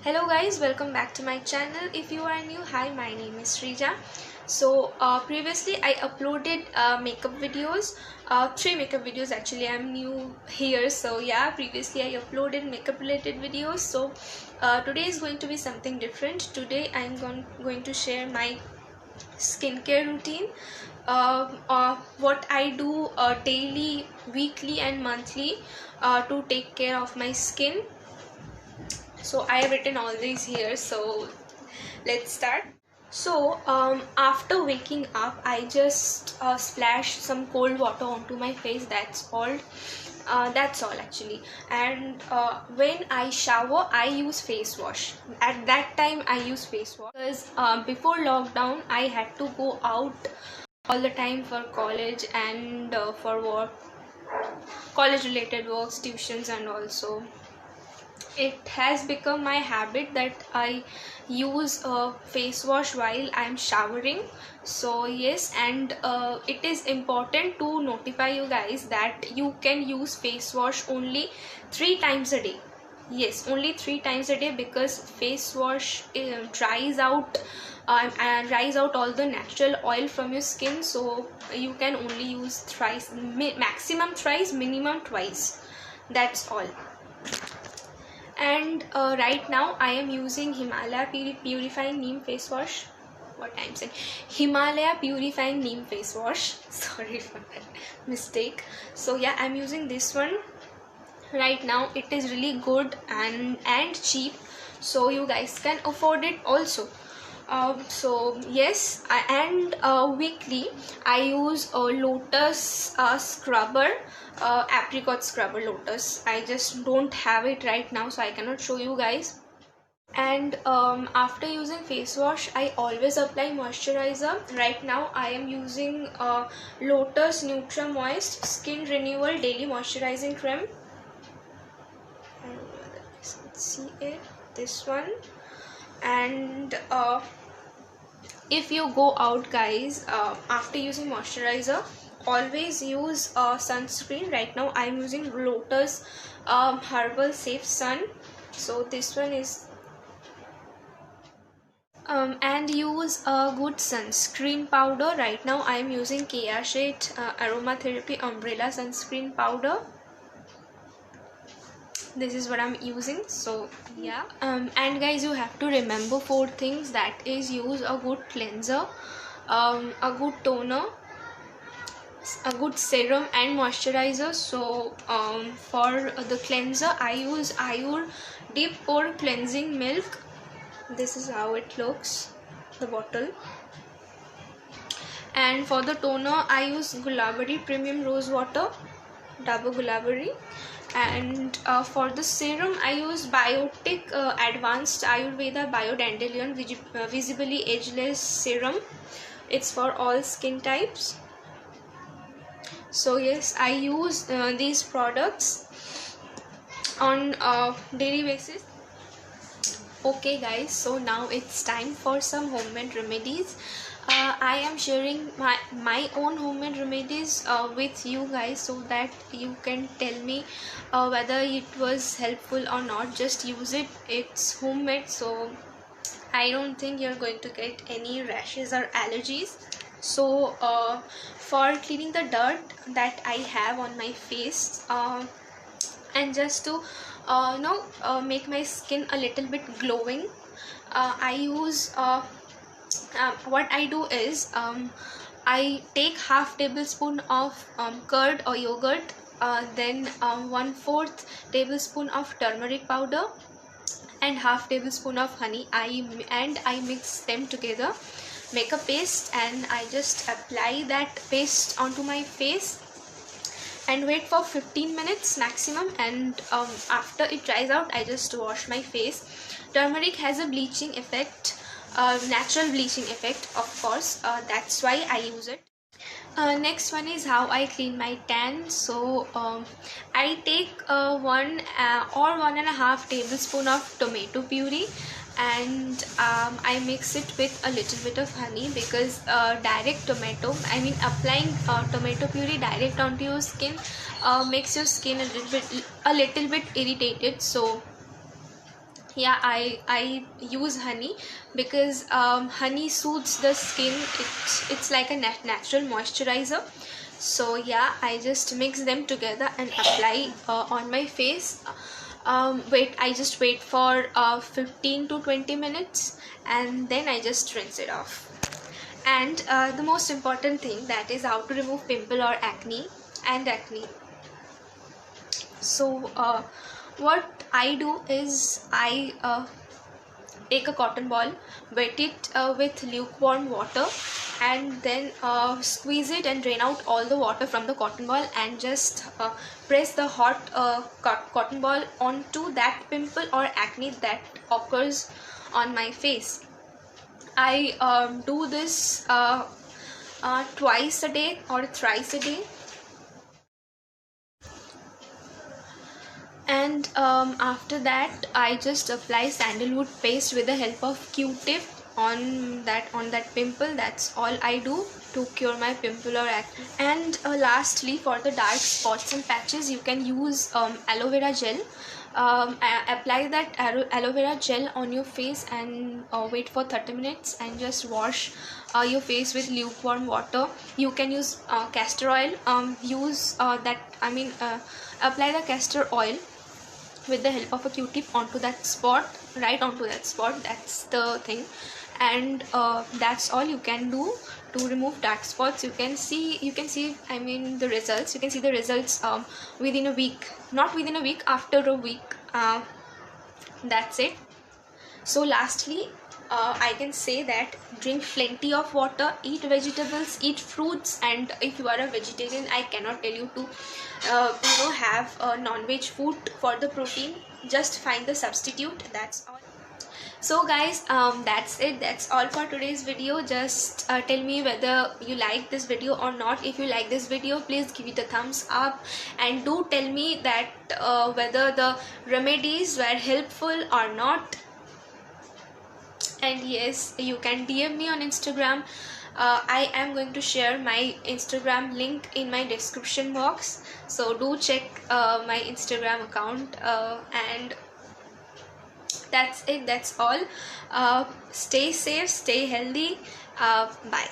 Hello guys, welcome back to my channel. If you are new, hi, my name is Srija. Previously I uploaded makeup videos, three makeup videos actually. I'm new here, so yeah, previously I uploaded makeup related videos. Today is going to be something different. Today I'm going to share my skincare routine, what I do daily, weekly and monthly to take care of my skin. So I have written all these here, so let's start. After waking up, I just splash some cold water onto my face. That's all actually. And when I shower, I use face wash. At that time I use face wash because before lockdown I had to go out all the time for college and for work, college related works, tuitions, and also it has become my habit that I use a face wash while I'm showering. So yes, and it is important to notify you guys that you can use face wash only 3 times a day. Yes, only 3 times a day, because face wash dries out all the natural oil from your skin. So you can only use thrice, maximum thrice, minimum twice. That's all. And right now I am using Himalaya Purifying Neem Face Wash. What I'm saying, Himalaya Purifying Neem Face Wash. Sorry for that mistake. So yeah, I'm using this one right now. It is really good and cheap, so you guys can afford it also. So yes, weekly I use a lotus scrubber, apricot scrubber lotus. I just don't have it right now, so I cannot show you guys. And after using face wash, I always apply moisturizer. Right now I am using Lotus Nutra Moist Skin Renewal Daily Moisturizing Cream. I don't know whether you can see it, this one. And if you go out guys, after using moisturizer, always use sunscreen. Right now I'm using Lotus Herbal Safe Sun. So this one is and use a good sunscreen powder. Right now I am using Kea Aromatherapy Umbrella Sunscreen Powder. This is what I'm using. So yeah, and guys, you have to remember 4 things. That is, use a good cleanser, a good toner, a good serum and moisturizer. So for the cleanser, I use Ayur Deep Pore Cleansing Milk. This is how it looks, the bottle. And for the toner, I use Gulabari Premium Rose Water, Dabur Gulabari. And for the serum, I use Biotic Advanced Ayurveda Biodendelion Visibly Ageless Serum. It's for all skin types. So yes, I use these products on daily basis. Okay guys, so now it's time for some homemade remedies. I am sharing my own homemade remedies with you guys, so that you can tell me whether it was helpful or not. Just use it, it's homemade, so I don't think you're going to get any rashes or allergies. So for cleaning the dirt that I have on my face, and just to make my skin a little bit glowing, I use what I do is, I take half tablespoon of curd or yogurt, then 1/4 tablespoon of turmeric powder and half tablespoon of honey. I mix them together, make a paste, and I just apply that paste onto my face and wait for 15 minutes maximum. And after it dries out, I just wash my face. Turmeric has a bleaching effect, natural bleaching effect, of course. That's why I use it. Next one is how I clean my tan. So I take 1 or 1.5 tablespoon of tomato puree, and I mix it with a little bit of honey, because applying tomato puree direct onto your skin makes your skin a little bit irritated. So Yeah, I use honey because honey soothes the skin. It's like a natural moisturizer. So yeah, I just mix them together and apply on my face. I just wait for 15 to 20 minutes, and then I just rinse it off. And the most important thing, that is how to remove pimple or acne. So what I do is I take a cotton ball, wet it with lukewarm water, and then squeeze it and drain out all the water from the cotton ball, and just press the hot cotton ball onto that pimple or acne that occurs on my face. I do this twice a day or thrice a day. And after that I just apply sandalwood paste with the help of Q-tip on that pimple. That's all I do to cure my pimple or acne. And lastly, for the dark spots and patches, you can use aloe vera gel. Apply that aloe vera gel on your face and wait for 30 minutes and just wash your face with lukewarm water. You can use castor oil. Apply the castor oil with the help of a Q-tip onto that spot, right onto that spot. That's the thing. And that's all you can do to remove dark spots. You can see the results. You can see the results within a week, not within a week, after a week. That's it. So lastly, I can say that drink plenty of water, eat vegetables, eat fruits, and if you are a vegetarian, I cannot tell you to have non-veg food for the protein. Just find the substitute. That's all. So guys, that's it. That's all for today's video. Just tell me whether you like this video or not. If you like this video, please give it a thumbs up, and do tell me that whether the remedies were helpful or not. And yes, you can DM me on Instagram. I am going to share my Instagram link in my description box, so do check my Instagram account. And that's it. That's all. Stay safe, stay healthy. Bye.